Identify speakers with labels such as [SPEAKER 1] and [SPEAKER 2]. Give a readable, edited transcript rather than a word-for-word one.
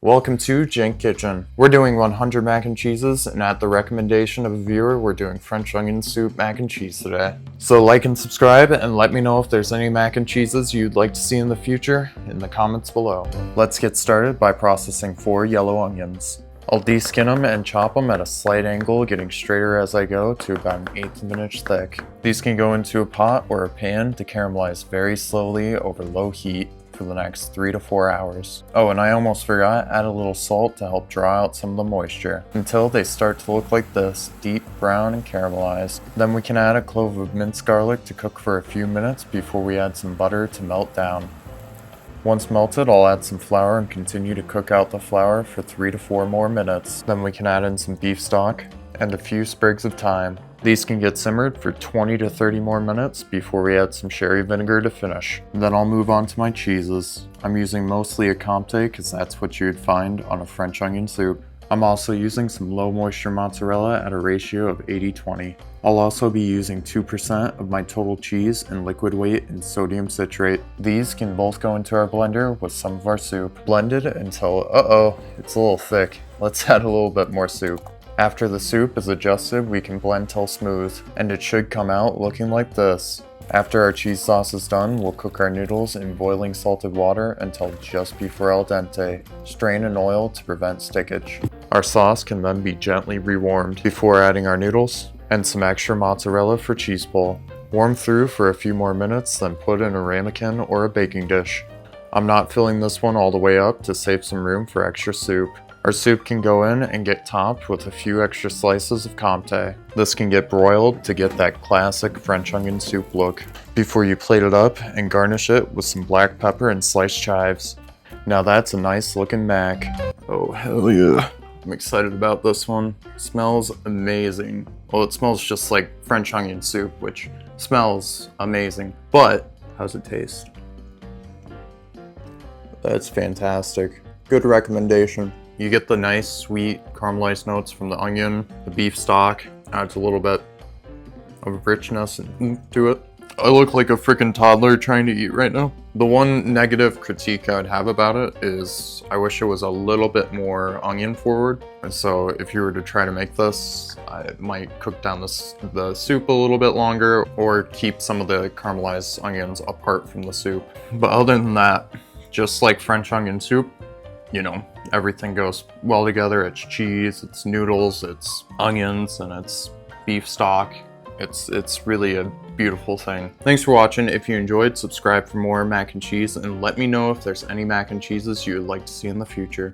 [SPEAKER 1] Welcome to Jank Kitchen. We're doing 100 mac and cheeses, and at the recommendation of a viewer, we're doing French onion soup mac and cheese today. So like and subscribe, and let me know if there's any mac and cheeses you'd like to see in the future in the comments below. Let's get started by processing 4 yellow onions. I'll deskin them and chop them at a slight angle, getting straighter as I go to about 1/8 of an inch thick. These can go into a pot or a pan to caramelize very slowly over low heat for the next 3 to 4 hours. Oh, and I almost forgot, add a little salt to help draw out some of the moisture until they start to look like this, deep brown and caramelized. Then we can add a clove of minced garlic to cook for a few minutes before we add some butter to melt down. Once melted, I'll add some flour and continue to cook out the flour for 3 to 4 more minutes. Then we can add in some beef stock and a few sprigs of thyme. These can get simmered for 20 to 30 more minutes before we add some sherry vinegar to finish. Then I'll move on to my cheeses. I'm using mostly a Comte because that's what you'd find on a French onion soup. I'm also using some low moisture mozzarella at a ratio of 80-20. I'll also be using 2% of my total cheese and liquid weight in sodium citrate. These can both go into our blender with some of our soup. Blend it until, it's a little thick. Let's add a little bit more soup. After the soup is adjusted, we can blend till smooth, and it should come out looking like this. After our cheese sauce is done, we'll cook our noodles in boiling salted water until just before al dente. Strain in oil to prevent stickage. Our sauce can then be gently rewarmed before adding our noodles and some extra mozzarella for cheese pull. Warm through for a few more minutes, then put in a ramekin or a baking dish. I'm not filling this one all the way up to save some room for extra soup. Our soup can go in and get topped with a few extra slices of Comte. This can get broiled to get that classic French onion soup look before you plate it up and garnish it with some black pepper and sliced chives. Now that's a nice looking mac. Oh hell yeah. I'm excited about this one. It smells amazing. Well, it smells just like French onion soup, which smells amazing. But how's it taste? That's fantastic. Good recommendation. You get the nice, sweet, caramelized notes from the onion, the beef stock, adds a little bit of richness to it. I look like a freaking toddler trying to eat right now. The one negative critique I would have about it is I wish it was a little bit more onion forward. And so if you were to try to make this, I might cook down the soup a little bit longer or keep some of the caramelized onions apart from the soup. But other than that, just like French onion soup, you know, everything goes well together. It's cheese, it's noodles, it's onions, and it's beef stock. It's really a beautiful thing. Thanks for watching. If you enjoyed, subscribe for more mac and cheese, and let me know if there's any mac and cheeses you would like to see in the future.